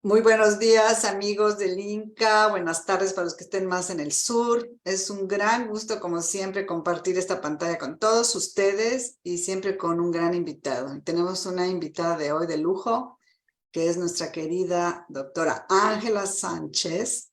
Muy buenos días, amigos del Inca. Buenas tardes para los que estén más en el sur. Es un gran gusto, como siempre, compartir esta pantalla con todos ustedes y siempre con un gran invitado. Tenemos una invitada de hoy de lujo, que es nuestra querida doctora Ángela Sánchez,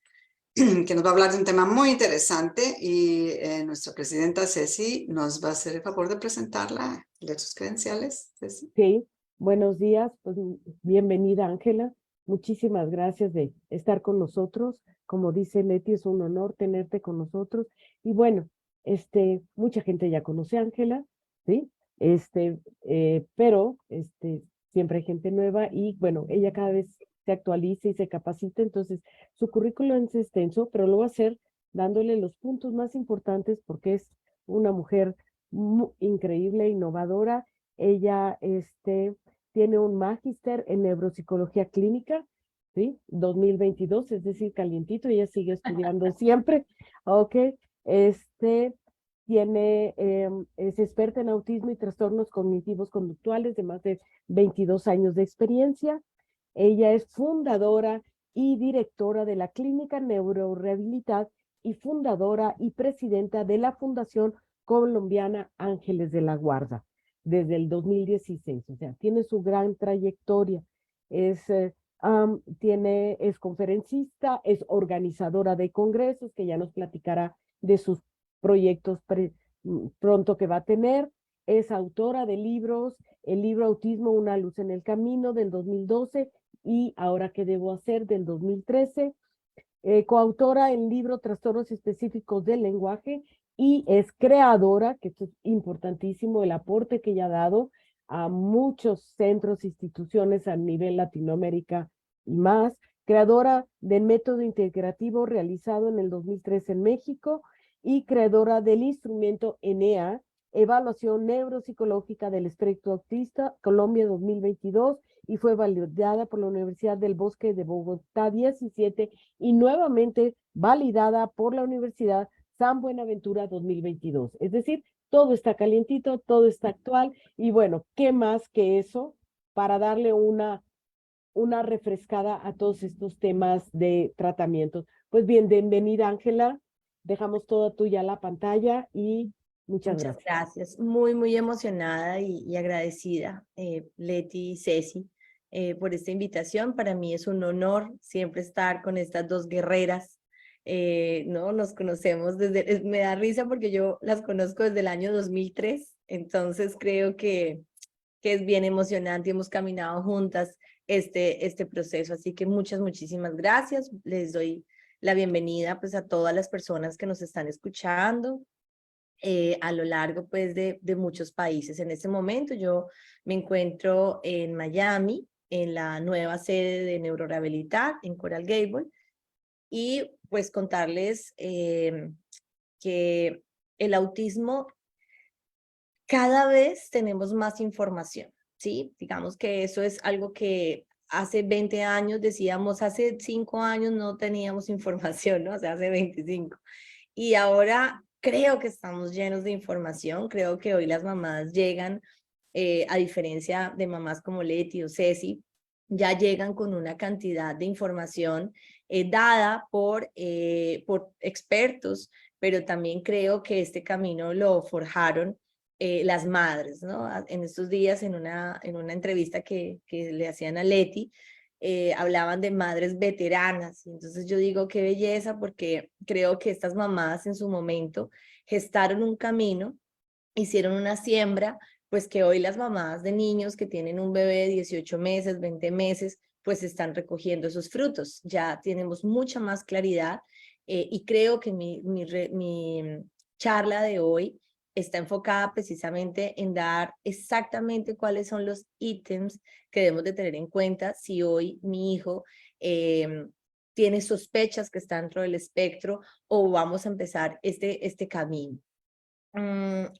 que nos va a hablar de un tema muy interesante y nuestra presidenta Ceci nos va a hacer el favor de presentarla, de sus credenciales, Ceci. Sí, buenos días, pues bienvenida Ángela, muchísimas gracias de estar con nosotros. Como dice Leti, es un honor tenerte con nosotros. Y bueno, mucha gente ya conoce a Ángela, ¿sí? Pero siempre hay gente nueva y bueno, ella cada vez se actualiza y se capacita, entonces su currículum es extenso, pero lo va a hacer dándole los puntos más importantes porque es una mujer increíble, innovadora. Ella tiene un magíster en neuropsicología clínica, ¿sí? 2022, es decir, calientito, ella sigue estudiando siempre, ¿ok? Este, es experta en autismo y trastornos cognitivos conductuales de más de 22 años de experiencia. Ella es fundadora y directora de la Clínica Neurorehabilitad y fundadora y presidenta de la Fundación Colombiana Ángeles de la Guarda desde el 2016, o sea, tiene su gran trayectoria, es conferencista, es organizadora de congresos, que ya nos platicará de sus proyectos pronto que va a tener, es autora de libros, el libro Autismo, una luz en el camino del 2012 y Ahora qué debo hacer del 2013, coautora en libro Trastornos Específicos del Lenguaje y es creadora, que esto es importantísimo, el aporte que ella ha dado a muchos centros, instituciones a nivel Latinoamérica y más, creadora del método integrativo realizado en el 2003 en México y creadora del instrumento ENEA, Evaluación Neuropsicológica del Espectro Autista, Colombia 2022, y fue validada por la Universidad del Bosque de Bogotá 17 y nuevamente validada por la Universidad San Buenaventura 2022. Es decir, todo está calientito, todo está actual y bueno, ¿qué más que eso para darle una refrescada a todos estos temas de tratamientos? Pues bien, bienvenida Ángela, dejamos toda tuya la pantalla y muchas Muchas gracias. gracias. Muy emocionada y agradecida, Leti y Ceci, por esta invitación. Para mí es un honor siempre estar con estas dos guerreras. ¿No? Nos conocemos me da risa porque yo las conozco desde el año 2003, entonces creo que es bien emocionante. Hemos caminado juntas este proceso, así que muchísimas gracias. Les doy la bienvenida pues a todas las personas que nos están escuchando. A lo largo pues de muchos países. En este momento yo me encuentro en Miami, en la nueva sede de Neurorehabilitar en Coral Gable, y pues contarles que el autismo cada vez tenemos más información, ¿sí? Digamos que eso es algo que hace 20 años decíamos, hace 5 años no teníamos información, ¿no? O sea, hace 25. Y ahora creo que estamos llenos de información, creo que hoy las mamás llegan, a diferencia de mamás como Leti o Ceci, ya llegan con una cantidad de información dada por expertos, pero también creo que este camino lo forjaron las madres, ¿no? En estos días, en una entrevista que le hacían a Leti, hablaban de madres veteranas. Entonces yo digo qué belleza, porque creo que estas mamás en su momento gestaron un camino, hicieron una siembra, pues que hoy las mamás de niños que tienen un bebé de 18 meses, 20 meses, pues están recogiendo esos frutos. Ya tenemos mucha más claridad, y creo que mi charla de hoy está enfocada precisamente en dar exactamente cuáles son los ítems que debemos de tener en cuenta si hoy mi hijo tiene sospechas que está dentro del espectro o vamos a empezar este camino.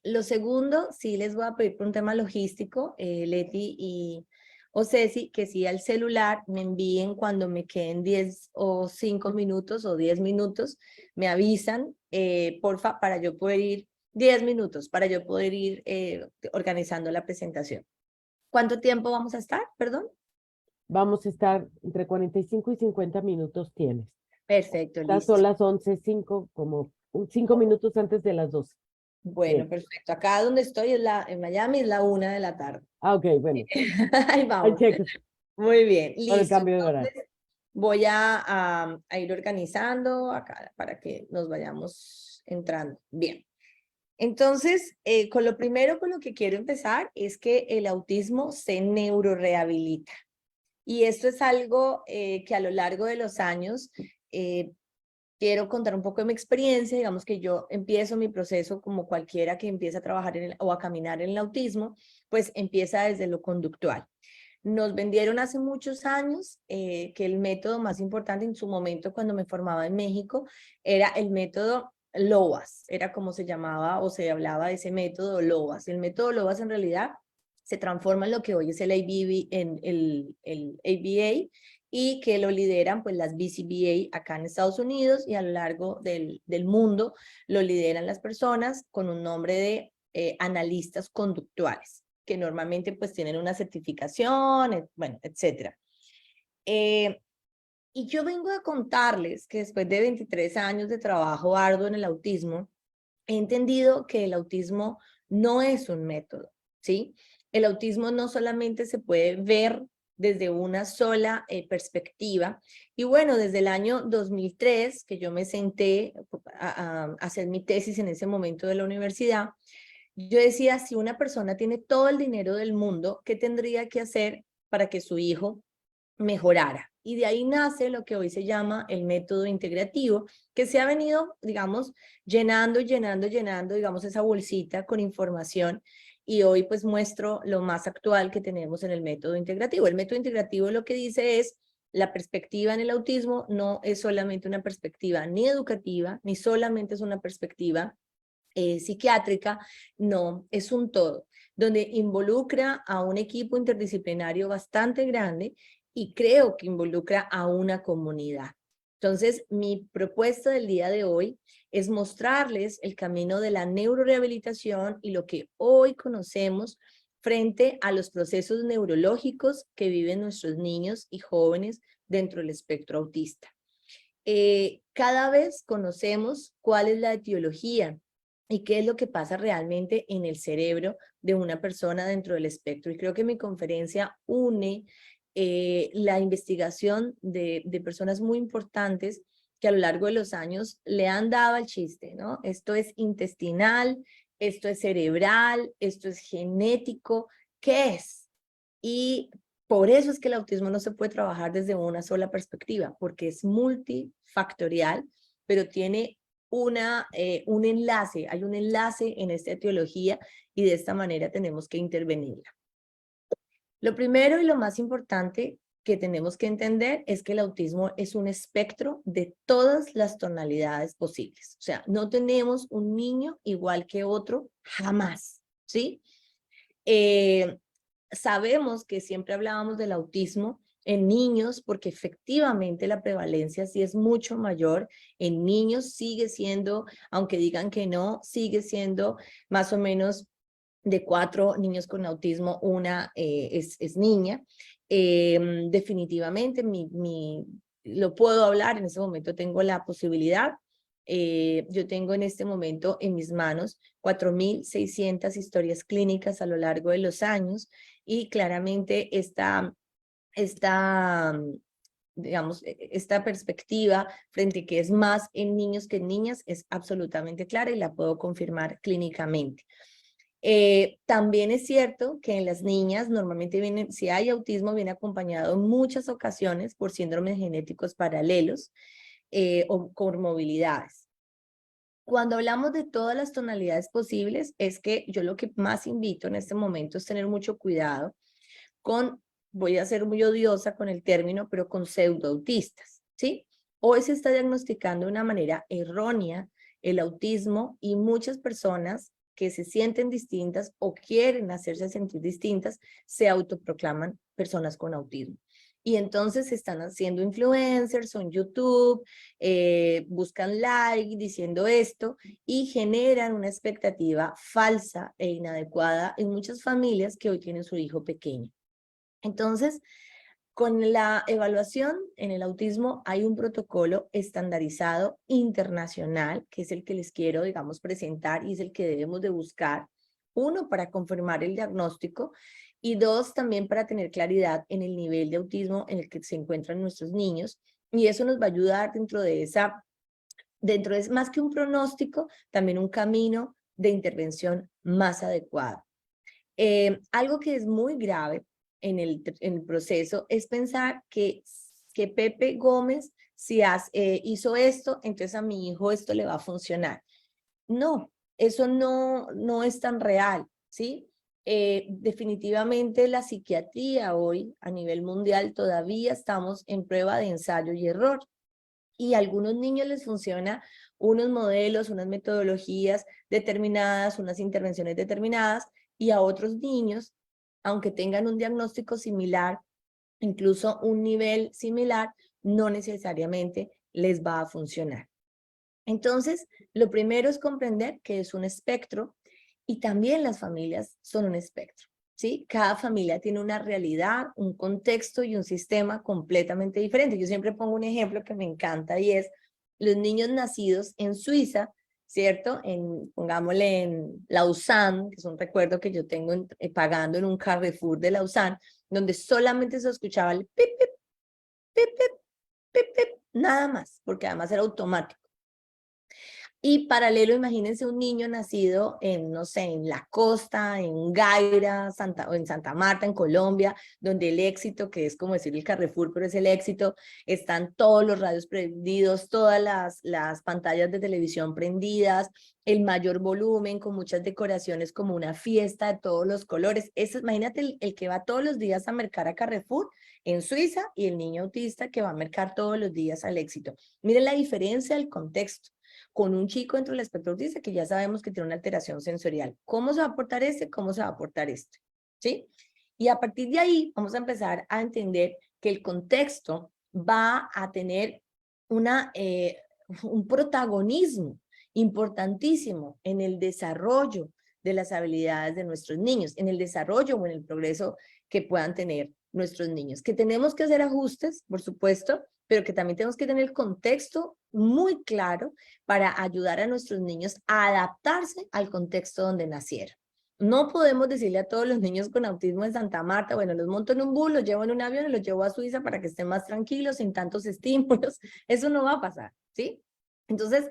Lo segundo, sí les voy a pedir por un tema logístico, Leti o Ceci, que sí al celular me envíen cuando me queden 10 o 5 minutos o 10 minutos, me avisan, porfa, para yo poder ir, 10 minutos, para yo poder ir organizando la presentación. ¿Cuánto tiempo vamos a estar, perdón? vamos a estar entre 45 y 50 minutos tienes. Perfecto, Estas listo. son las 11:05, como 5 minutos antes de las 12. Bueno, Bien. perfecto. Acá donde estoy en Miami es la 1 de la tarde. Ah, ok, bueno. Ahí Ahí vamos. checo Muy bien, por el listo. cambio de horario. Entonces, voy a ir organizando acá para que nos vayamos entrando. Bien. Entonces, con lo primero con lo que quiero empezar es que el autismo se neurorehabilita. Y esto es algo que a lo largo de los años quiero contar un poco de mi experiencia. Digamos que yo empiezo mi proceso como cualquiera que empieza a trabajar o a caminar en el autismo, pues empieza desde lo conductual. Nos vendieron hace muchos años que el método más importante en su momento cuando me formaba en México era el método LOAS, era como se llamaba o se hablaba de ese método LOAS. El método LOAS en realidad se transforma en lo que hoy es el ABA, en el ABA, y que lo lideran pues las BCBA acá en Estados Unidos, y a lo largo del mundo lo lideran las personas con un nombre de analistas conductuales, que normalmente pues tienen una certificación, bueno, etcétera. Y yo vengo a contarles que después de 23 años de trabajo arduo en el autismo, he entendido que el autismo no es un método, ¿sí? El autismo no solamente se puede ver desde una sola perspectiva. Y bueno, desde el año 2003, que yo me senté a hacer mi tesis en ese momento de la universidad, yo decía, si una persona tiene todo el dinero del mundo, ¿qué tendría que hacer para que su hijo mejorara? Y de ahí nace lo que hoy se llama el método integrativo, que se ha venido, digamos, llenando, digamos, esa bolsita con información. Y hoy pues muestro lo más actual que tenemos en el método integrativo. El método integrativo lo que dice es, la perspectiva en el autismo no es solamente una perspectiva ni educativa, ni solamente es una perspectiva psiquiátrica, no, es un todo, donde involucra a un equipo interdisciplinario bastante grande y creo que involucra a una comunidad. Entonces, mi propuesta del día de hoy es mostrarles el camino de la neurorehabilitación y lo que hoy conocemos frente a los procesos neurológicos que viven nuestros niños y jóvenes dentro del espectro autista. Cada vez conocemos cuál es la etiología y qué es lo que pasa realmente en el cerebro de una persona dentro del espectro. Y creo que mi conferencia une la investigación de personas muy importantes que a lo largo de los años le han dado al chiste, ¿no? Esto es intestinal, esto es cerebral, esto es genético, ¿qué es? Y por eso es que el autismo no se puede trabajar desde una sola perspectiva, porque es multifactorial, pero tiene un enlace, hay un enlace en esta etiología y de esta manera tenemos que intervenirla. Lo primero y lo más importante que tenemos que entender es que el autismo es un espectro de todas las tonalidades posibles. O sea, no tenemos un niño igual que otro jamás, ¿sí? Sabemos que siempre hablábamos del autismo en niños porque efectivamente la prevalencia sí es mucho mayor. En niños sigue siendo, aunque digan que no, sigue siendo más o menos de 4 niños con autismo, una es niña. Definitivamente lo puedo hablar, en este momento tengo la posibilidad. Yo tengo en este momento en mis manos 4.600 historias clínicas a lo largo de los años y claramente digamos, esta perspectiva frente a que es más en niños que en niñas es absolutamente clara y la puedo confirmar clínicamente. También es cierto que en las niñas normalmente si hay autismo, viene acompañado en muchas ocasiones por síndromes genéticos paralelos o comorbilidades. Cuando hablamos de todas las tonalidades posibles, es que yo lo que más invito en este momento es tener mucho cuidado con, voy a ser muy odiosa con el término, pero con pseudoautistas, ¿sí? Hoy se está diagnosticando de una manera errónea el autismo y muchas personas que se sienten distintas o quieren hacerse sentir distintas se autoproclaman personas con autismo. Y entonces están haciendo influencers en YouTube, buscan like diciendo esto y generan una expectativa falsa e inadecuada en muchas familias que hoy tienen su hijo pequeño. Entonces, Con la evaluación en el autismo hay un protocolo estandarizado internacional, que es el que les quiero, digamos, presentar y es el que debemos de buscar. Uno, para confirmar el diagnóstico y dos, también para tener claridad en el nivel de autismo en el que se encuentran nuestros niños. Y eso nos va a ayudar dentro de más que un pronóstico, también un camino de intervención más adecuado. Algo que es muy grave en el proceso es pensar que Pepe Gómez, si hizo esto, entonces a mi hijo esto le va a funcionar. No, eso no es tan real, ¿sí? Definitivamente la psiquiatría hoy a nivel mundial todavía estamos en prueba de ensayo y error. Y a algunos niños les funciona unos modelos, unas metodologías determinadas, unas intervenciones determinadas, y a otros niños, aunque tengan un diagnóstico similar, incluso un nivel similar, no necesariamente les va a funcionar. Entonces, lo primero es comprender que es un espectro y también las familias son un espectro, ¿sí? Cada familia tiene una realidad, un contexto y un sistema completamente diferente. Yo siempre pongo un ejemplo que me encanta y es los niños nacidos en Suiza, ¿cierto? Pongámosle en Lausanne, que es un recuerdo que yo tengo pagando en un Carrefour de Lausanne, donde solamente se escuchaba el pip, pip, pip, pip, pip, pip, nada más, porque además era automático. Y paralelo, imagínense un niño nacido en, no sé, en la costa, en Gaira, o en Santa Marta, en Colombia, donde el éxito, que es como decir el Carrefour, pero es el éxito, están todos los radios prendidos, todas las pantallas de televisión prendidas, el mayor volumen, con muchas decoraciones, como una fiesta de todos los colores. Imagínate el que va todos los días a mercar a Carrefour en Suiza y el niño autista que va a mercar todos los días al éxito. Miren la diferencia del contexto. Con un chico dentro del espectro autista que ya sabemos que tiene una alteración sensorial. ¿Cómo se va a aportar este? ¿Cómo se va a aportar este? ¿Sí? Y a partir de ahí vamos a empezar a entender que el contexto va a tener un protagonismo importantísimo en el desarrollo de las habilidades de nuestros niños, en el desarrollo o en el progreso que puedan tener nuestros niños. Que tenemos que hacer ajustes, por supuesto, pero que también tenemos que tener el contexto muy claro para ayudar a nuestros niños a adaptarse al contexto donde nacieron. No podemos decirle a todos los niños con autismo en Santa Marta, bueno, los monto en un bus, los llevo en un avión y los llevo a Suiza para que estén más tranquilos, sin tantos estímulos. Eso no va a pasar, ¿sí? Entonces,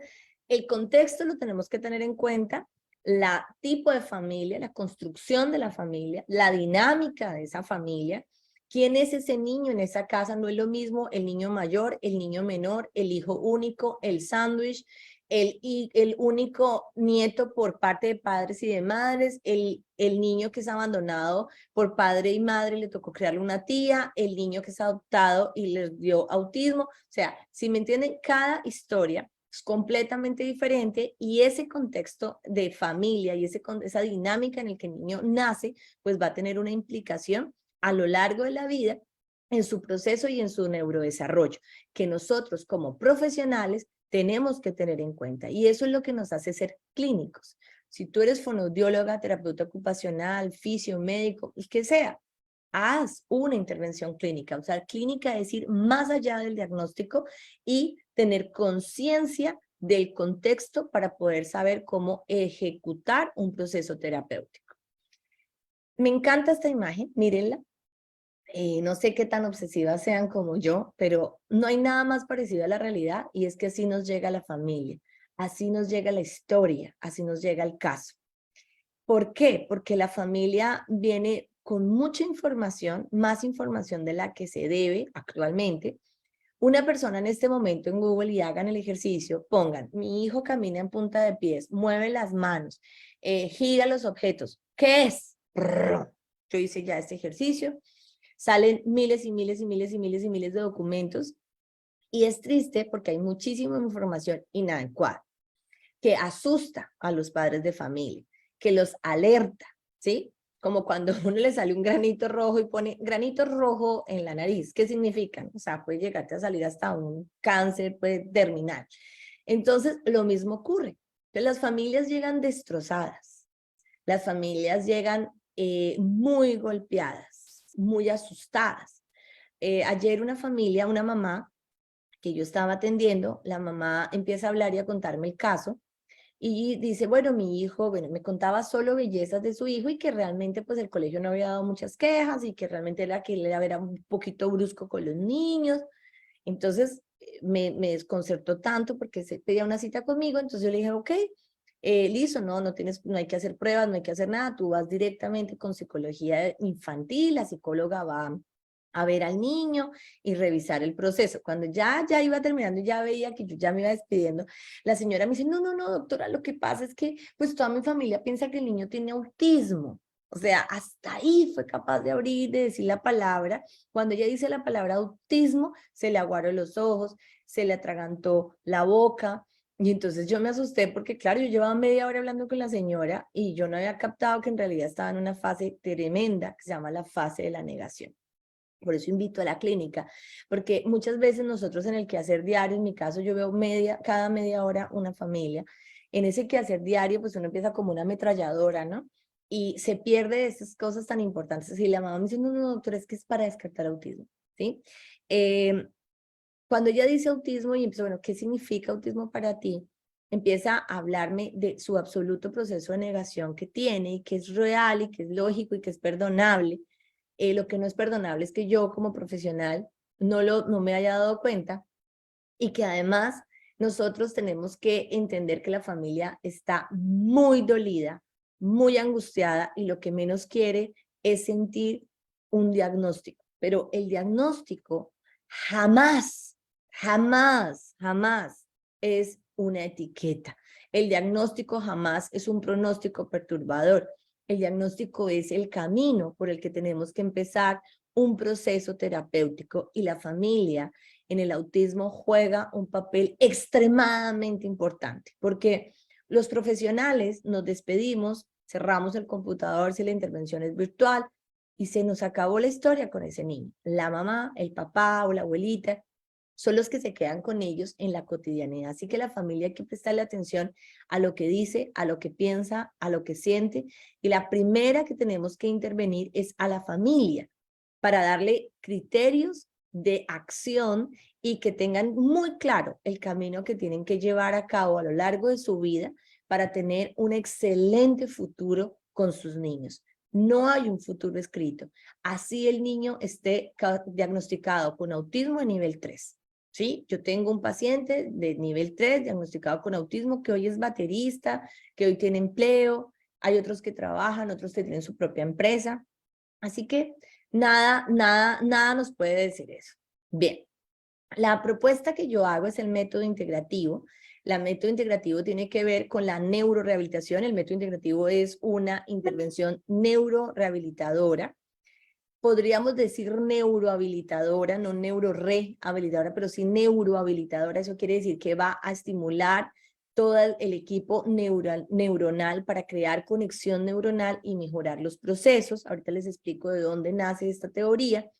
el contexto lo tenemos que tener en cuenta, la tipo de familia, la construcción de la familia, la dinámica de esa familia. ¿Quién es ese niño en esa casa? No es lo mismo el niño mayor, el niño menor, el hijo único, el sándwich, el único nieto por parte de padres y de madres, el niño que es abandonado por padre y madre, le tocó criarle una tía, el niño que es adoptado y le dio autismo. O sea, si me entienden, cada historia es completamente diferente y ese contexto de familia y esa dinámica en el que el niño nace, pues va a tener una implicación a lo largo de la vida en su proceso y en su neurodesarrollo, que nosotros como profesionales tenemos que tener en cuenta. Y eso es lo que nos hace ser clínicos. Si tú eres fonoaudióloga, terapeuta ocupacional, fisio, médico, pues que sea, haz una intervención clínica. O sea, clínica es ir más allá del diagnóstico y tener conciencia del contexto para poder saber cómo ejecutar un proceso terapéutico. Me encanta esta imagen, mírenla. No sé qué tan obsesivas sean como yo, pero no hay nada más parecido a la realidad y es que así nos llega la familia, así nos llega la historia, así nos llega el caso. ¿Por qué? Porque la familia viene con mucha información, más información de la que se debe actualmente. Una persona en este momento en Google y hagan el ejercicio, pongan, mi hijo camina en punta de pies, mueve las manos, gira los objetos. ¿Qué es? Yo hice ya este ejercicio. Salen miles y miles y miles y miles y miles de documentos y es triste porque hay muchísima información inadecuada que asusta a los padres de familia, que los alerta, ¿sí? Como cuando a uno le sale un granito rojo y pone granito rojo en la nariz. ¿Qué significa? O sea, puede llegarte a salir hasta un cáncer, puede terminar. Entonces, lo mismo ocurre. Entonces, las familias llegan destrozadas. Las familias llegan muy golpeadas, muy asustadas. Ayer una familia, una mamá que yo estaba atendiendo, la mamá empieza a hablar y a contarme el caso y dice, bueno, mi hijo, bueno, me contaba solo bellezas de su hijo y que realmente pues el colegio no había dado muchas quejas y que realmente era que él era un poquito brusco con los niños. Entonces me desconcertó tanto porque se pedía una cita conmigo, entonces yo le dije, ok, listo, no hay que hacer pruebas, no hay que hacer nada, tú vas directamente con psicología infantil, la psicóloga va a ver al niño y revisar el proceso. Cuando ya iba terminando y ya veía que yo ya me iba despidiendo, la señora me dice, no, doctora, lo que pasa es que pues toda mi familia piensa que el niño tiene autismo. O sea, hasta ahí fue capaz de abrir, de decir la palabra. Cuando ella dice la palabra autismo, se le aguaron los ojos, se le atragantó la boca. Y entonces yo me asusté porque, claro, yo llevaba media hora hablando con la señora y yo no había captado que en realidad estaba en una fase tremenda que se llama la fase de la negación. Por eso invito a la clínica, porque muchas veces nosotros en el quehacer diario, en mi caso yo veo cada media hora una familia. En ese quehacer diario, pues uno empieza como una ametralladora, ¿no? Y se pierde esas cosas tan importantes. Y la mamá me dice, no, doctora, es que es para descartar autismo, ¿sí? Cuando ella dice autismo y empieza, bueno, ¿qué significa autismo para ti? Empieza a hablarme de su absoluto proceso de negación que tiene y que es real y que es lógico y que es perdonable. Lo que no es perdonable es que yo como profesional no me haya dado cuenta y que además nosotros tenemos que entender que la familia está muy dolida, muy angustiada y lo que menos quiere es sentir un diagnóstico. Pero el diagnóstico jamás es una etiqueta. El diagnóstico jamás es un pronóstico perturbador. El diagnóstico es el camino por el que tenemos que empezar un proceso terapéutico y la familia en el autismo juega un papel extremadamente importante porque los profesionales nos despedimos, cerramos el computador si la intervención es virtual y se nos acabó la historia con ese niño. La mamá, el papá o la abuelita son los que se quedan con ellos en la cotidianidad. Así que la familia hay que prestarle atención a lo que dice, a lo que piensa, a lo que siente. Y la primera que tenemos que intervenir es a la familia para darle criterios de acción y que tengan muy claro el camino que tienen que llevar a cabo a lo largo de su vida para tener un excelente futuro con sus niños. No hay un futuro escrito. Así el niño esté diagnosticado con autismo de nivel 3. ¿Sí? Yo tengo un paciente de nivel 3 diagnosticado con autismo que hoy es baterista, que hoy tiene empleo, hay otros que trabajan, otros que tienen su propia empresa. Así que nada nos puede decir eso. Bien, la propuesta que yo hago es el método integrativo. El método integrativo tiene que ver con la neurorehabilitación. El método integrativo es una intervención neurorehabilitadora. Podríamos decir neurohabilitadora, no neurorehabilitadora, pero sí neurohabilitadora. Eso quiere decir que va a estimular todo el equipo neuronal para crear conexión neuronal y mejorar los procesos. Ahorita les explico de dónde nace esta teoría.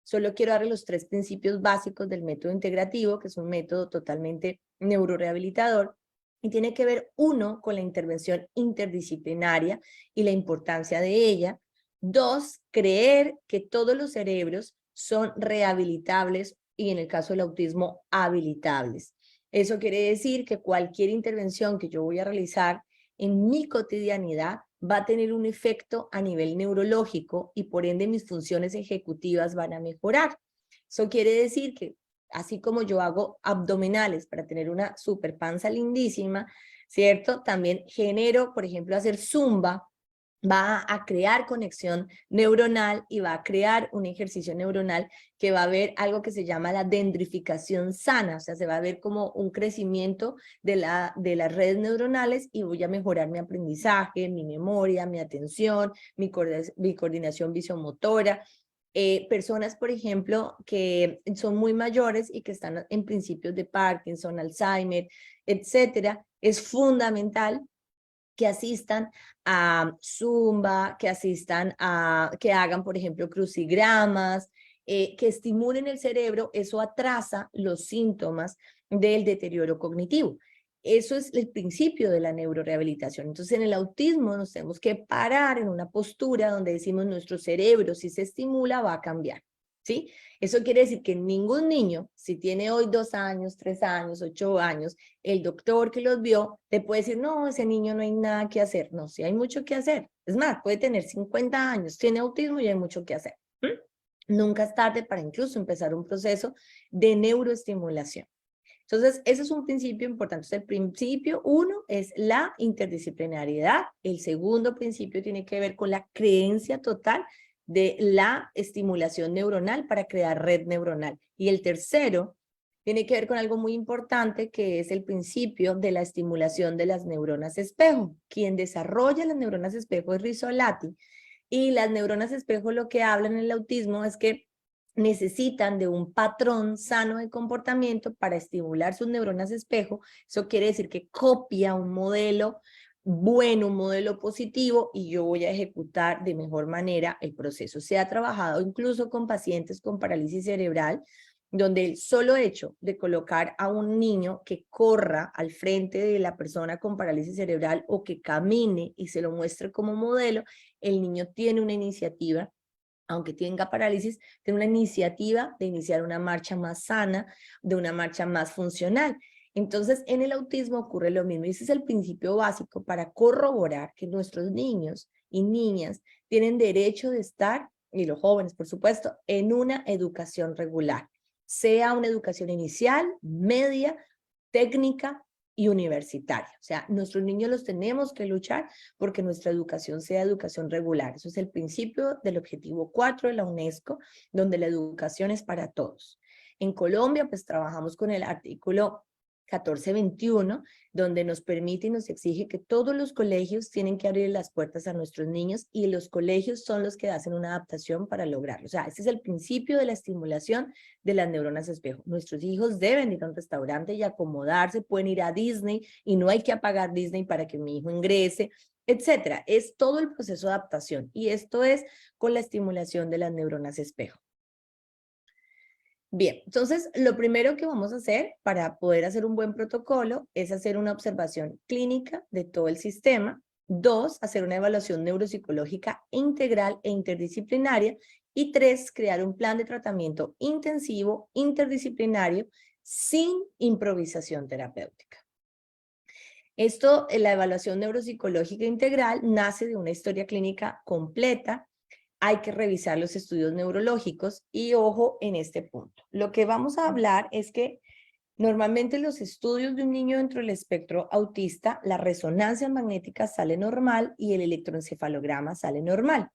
Solo quiero darles los 3 principios básicos del método integrativo, que es un método totalmente neurorehabilitador, y tiene que ver, 1, con la intervención interdisciplinaria y la importancia de ella. 2, creer que todos los cerebros son rehabilitables y en el caso del autismo, habilitables. Eso quiere decir que cualquier intervención que yo voy a realizar en mi cotidianidad va a tener un efecto a nivel neurológico y por ende mis funciones ejecutivas van a mejorar. Eso quiere decir que así como yo hago abdominales para tener una super panza lindísima, ¿cierto? También genero, por ejemplo, hacer zumba, va a crear conexión neuronal y va a crear un ejercicio neuronal que va a ver algo que se llama la dendrificación sana, o sea, se va a ver como un crecimiento de las redes neuronales y voy a mejorar mi aprendizaje, mi memoria, mi atención, mi coordinación visomotora. Personas, por ejemplo, que son muy mayores y que están en principios de Parkinson, Alzheimer, etcétera, es fundamental que asistan a Zumba, que que hagan, por ejemplo, crucigramas, que estimulen el cerebro. Eso atrasa los síntomas del deterioro cognitivo. Eso es el principio de la neurorehabilitación. Entonces, en el autismo nos tenemos que parar en una postura donde decimos nuestro cerebro, si se estimula, va a cambiar. ¿sí? Eso quiere decir que ningún niño, si tiene hoy 2 años, 3 años, 8 años, el doctor que los vio te puede decir, no, ese niño no hay nada que hacer. No, sí hay mucho que hacer. Es más, puede tener 50 años, tiene autismo y hay mucho que hacer. Nunca es tarde para incluso empezar un proceso de neuroestimulación. Entonces, ese es un principio importante. Entonces, el principio 1 es la interdisciplinariedad. El segundo principio tiene que ver con la creencia total de la estimulación neuronal para crear red neuronal. Y el tercero tiene que ver con algo muy importante, que es el principio de la estimulación de las neuronas espejo. Quien desarrolla las neuronas espejo es Rizzolatti. Y las neuronas espejo lo que hablan en el autismo es que necesitan de un patrón sano de comportamiento para estimular sus neuronas espejo. Eso quiere decir que copia un modelo bueno, un modelo positivo, y yo voy a ejecutar de mejor manera el proceso. Se ha trabajado incluso con pacientes con parálisis cerebral, donde el solo hecho de colocar a un niño que corra al frente de la persona con parálisis cerebral o que camine y se lo muestre como modelo, el niño tiene una iniciativa, aunque tenga parálisis, tiene una iniciativa de iniciar una marcha más sana, de una marcha más funcional. Entonces, en el autismo ocurre lo mismo. Y ese es el principio básico para corroborar que nuestros niños y niñas tienen derecho de estar, y los jóvenes, por supuesto, en una educación regular, sea una educación inicial, media, técnica y universitaria. O sea, nuestros niños los tenemos que luchar porque nuestra educación sea educación regular. Eso es el principio del objetivo 4 de la UNESCO, donde la educación es para todos. En Colombia, pues trabajamos con el artículo 1421, donde nos permite y nos exige que todos los colegios tienen que abrir las puertas a nuestros niños, y los colegios son los que hacen una adaptación para lograrlo. O sea, ese es el principio de la estimulación de las neuronas espejo. Nuestros hijos deben ir a un restaurante y acomodarse, pueden ir a Disney y no hay que apagar Disney para que mi hijo ingrese, etcétera. Es todo el proceso de adaptación, y esto es con la estimulación de las neuronas espejo. Bien, entonces lo primero que vamos a hacer para poder hacer un buen protocolo es hacer una observación clínica de todo el sistema. 2, hacer una evaluación neuropsicológica integral e interdisciplinaria. Y 3, crear un plan de tratamiento intensivo, interdisciplinario, sin improvisación terapéutica. Esto, la evaluación neuropsicológica integral, nace de una historia clínica completa. Hay que revisar los estudios neurológicos y ojo en este punto. Lo que vamos a hablar es que normalmente los estudios de un niño dentro del espectro autista, la resonancia magnética sale normal y el electroencefalograma sale normal.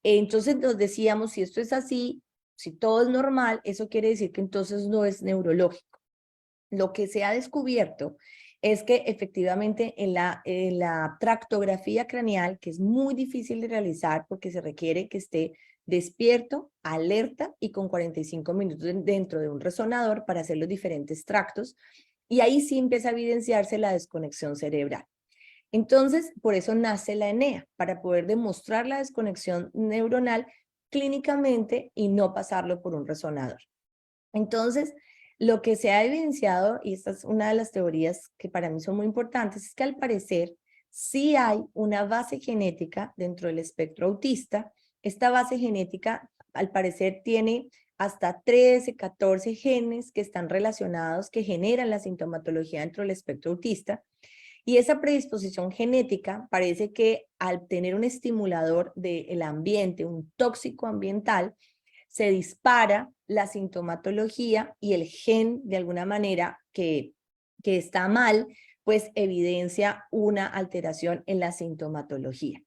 Entonces nos decíamos, si esto es así, si todo es normal, eso quiere decir que entonces no es neurológico. Lo que se ha descubierto es que efectivamente en la tractografía craneal, que es muy difícil de realizar porque se requiere que esté despierto, alerta y con 45 minutos dentro de un resonador para hacer los diferentes tractos, y ahí sí empieza a evidenciarse la desconexión cerebral. Entonces, por eso nace la ENEA, para poder demostrar la desconexión neuronal clínicamente y no pasarlo por un resonador. Entonces, lo que se ha evidenciado, y esta es una de las teorías que para mí son muy importantes, es que al parecer sí hay una base genética dentro del espectro autista. Esta base genética, al parecer, tiene hasta 13, 14 genes que están relacionados, que generan la sintomatología dentro del espectro autista. Y esa predisposición genética parece que al tener un estimulador del ambiente, un tóxico ambiental, se dispara la sintomatología, y el gen, de alguna manera, que está mal, pues evidencia una alteración en la sintomatología.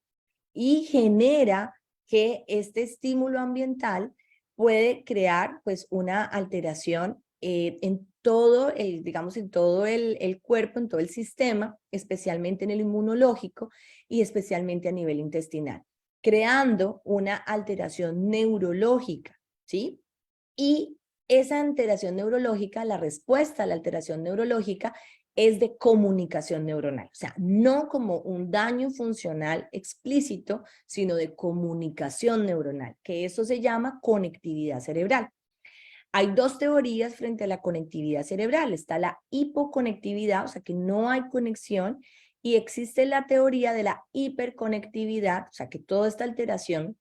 Y genera que este estímulo ambiental puede crear pues una alteración en todo digamos, en todo el cuerpo, en todo el sistema, especialmente en el inmunológico y especialmente a nivel intestinal, creando una alteración neurológica, ¿sí? Y esa alteración neurológica, la respuesta a la alteración neurológica es de comunicación neuronal, o sea, no como un daño funcional explícito, sino de comunicación neuronal, que eso se llama conectividad cerebral. Hay 2 teorías frente a la conectividad cerebral. Está la hipoconectividad, o sea que no hay conexión, y existe la teoría de la hiperconectividad, o sea que toda esta alteración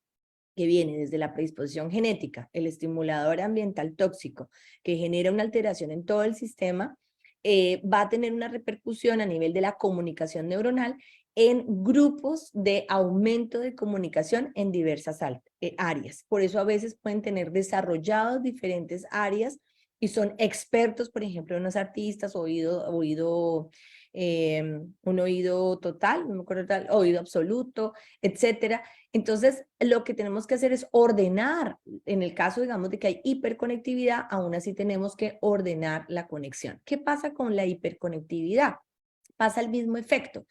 que viene desde la predisposición genética, el estimulador ambiental tóxico, que genera una alteración en todo el sistema, va a tener una repercusión a nivel de la comunicación neuronal en grupos de aumento de comunicación en diversas áreas. Por eso a veces pueden tener desarrollados diferentes áreas y son expertos, por ejemplo, unos artistas, un oído total, no me acuerdo tal, oído absoluto, etcétera. Entonces, lo que tenemos que hacer es ordenar. En el caso, digamos, de que hay hiperconectividad, aún así tenemos que ordenar la conexión. ¿Qué pasa con la hiperconectividad? Pasa el mismo efecto.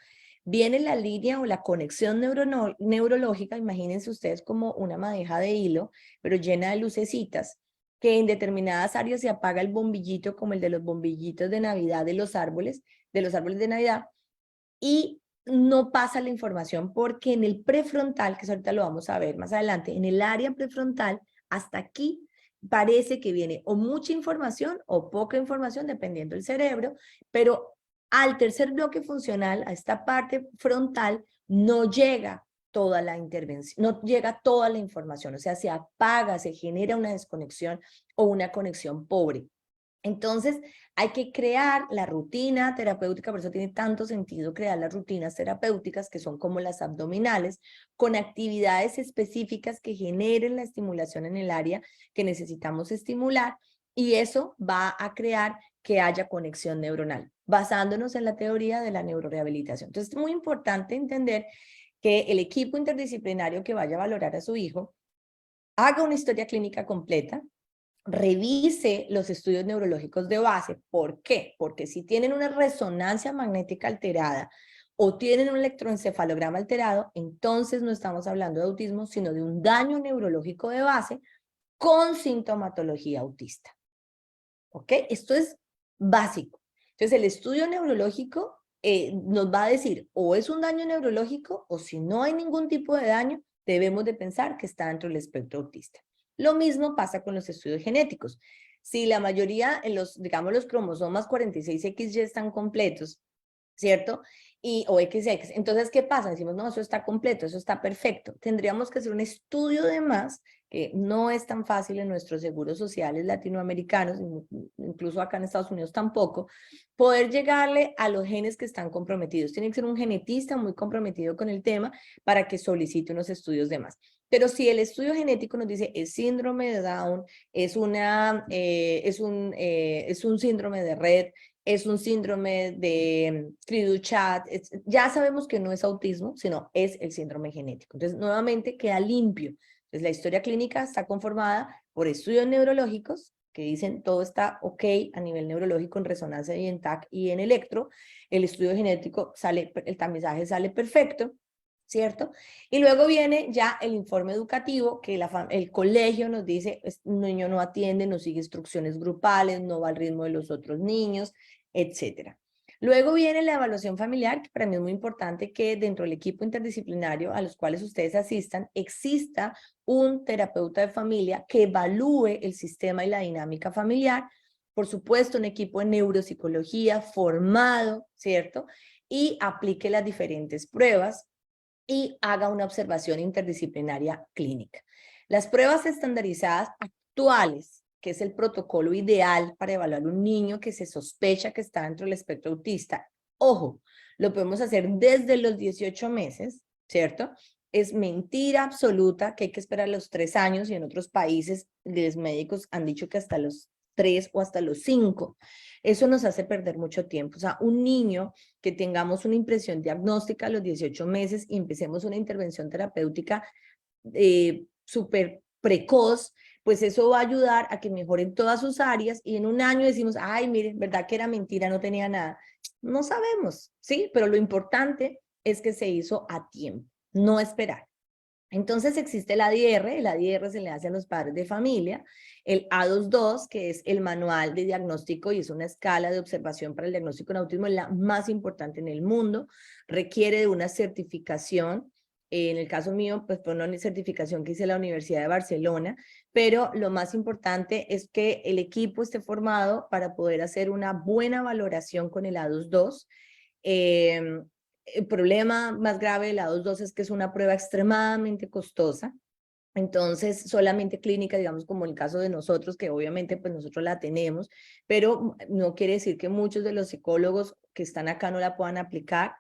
Viene la línea o la conexión neurológica, imagínense ustedes como una madeja de hilo, pero llena de lucecitas, que en determinadas áreas se apaga el bombillito, como el de los bombillitos de Navidad de los árboles de Navidad, y no pasa la información porque en el prefrontal, que ahorita lo vamos a ver más adelante, en el área prefrontal, hasta aquí parece que viene o mucha información o poca información, dependiendo del cerebro, pero al tercer bloque funcional, a esta parte frontal, no llega toda la intervención, no llega toda la información, o sea, se apaga, se genera una desconexión o una conexión pobre. Entonces, hay que crear la rutina terapéutica, por eso tiene tanto sentido crear las rutinas terapéuticas, que son como las abdominales, con actividades específicas que generen la estimulación en el área que necesitamos estimular, y eso va a crear que haya conexión neuronal, basándonos en la teoría de la neurorehabilitación. Entonces, es muy importante entender que el equipo interdisciplinario que vaya a valorar a su hijo haga una historia clínica completa, revise los estudios neurológicos de base. ¿Por qué? Porque si tienen una resonancia magnética alterada o tienen un electroencefalograma alterado, entonces no estamos hablando de autismo, sino de un daño neurológico de base con sintomatología autista. ¿Ok? Esto es básico. Entonces, el estudio neurológico nos va a decir o es un daño neurológico, o si no hay ningún tipo de daño, debemos de pensar que está dentro del espectro autista. Lo mismo pasa con los estudios genéticos. Si la mayoría, digamos, los cromosomas 46XY están completos, ¿cierto? O XX. Entonces, ¿qué pasa? Decimos, no, eso está completo, eso está perfecto. Tendríamos que hacer un estudio de más, que no es tan fácil en nuestros seguros sociales latinoamericanos, incluso acá en Estados Unidos tampoco, poder llegarle a los genes que están comprometidos. Tiene que ser un genetista muy comprometido con el tema para que solicite unos estudios de más. Pero si el estudio genético nos dice es síndrome de Down, es un síndrome de Rett, es un síndrome de Cri-du-Chat, ya sabemos que no es autismo, sino es el síndrome genético. Entonces, nuevamente queda limpio. Entonces, la historia clínica está conformada por estudios neurológicos que dicen todo está ok a nivel neurológico en resonancia y en TAC y en electro. El estudio genético sale, el tamizaje sale perfecto, ¿cierto? Y luego viene ya el informe educativo, que el colegio nos dice, un niño no atiende, no sigue instrucciones grupales, no va al ritmo de los otros niños, etcétera. Luego viene la evaluación familiar, que para mí es muy importante que dentro del equipo interdisciplinario a los cuales ustedes asistan, exista un terapeuta de familia que evalúe el sistema y la dinámica familiar, por supuesto un equipo de neuropsicología formado, ¿cierto? Y aplique las diferentes pruebas y haga una observación interdisciplinaria clínica. Las pruebas estandarizadas actuales, que es el protocolo ideal para evaluar un niño que se sospecha que está dentro del espectro autista, ojo, lo podemos hacer desde los 18 meses, ¿cierto? Es mentira absoluta que hay que esperar los 3 años, y en otros países los médicos han dicho que hasta los 3 o hasta los 5. Eso nos hace perder mucho tiempo. O sea, un niño que tengamos una impresión diagnóstica a los 18 meses y empecemos una intervención terapéutica súper precoz, pues eso va a ayudar a que mejoren todas sus áreas, y en un año decimos, ay, miren, verdad que era mentira, no tenía nada. No sabemos, ¿sí? Pero lo importante es que se hizo a tiempo, no esperar. Entonces existe el ADR se le hace a los padres de familia, el A22, que es el manual de diagnóstico y es una escala de observación para el diagnóstico en autismo, es la más importante en el mundo, requiere de una certificación, en el caso mío, pues fue una certificación que hice en la Universidad de Barcelona, pero lo más importante es que el equipo esté formado para poder hacer una buena valoración con el A22. El problema más grave de la 2.2 es que es una prueba extremadamente costosa, Entonces, solamente clínica, digamos, como el caso de nosotros, que obviamente pues nosotros la tenemos, pero no quiere decir que muchos de los psicólogos que están acá no la puedan aplicar.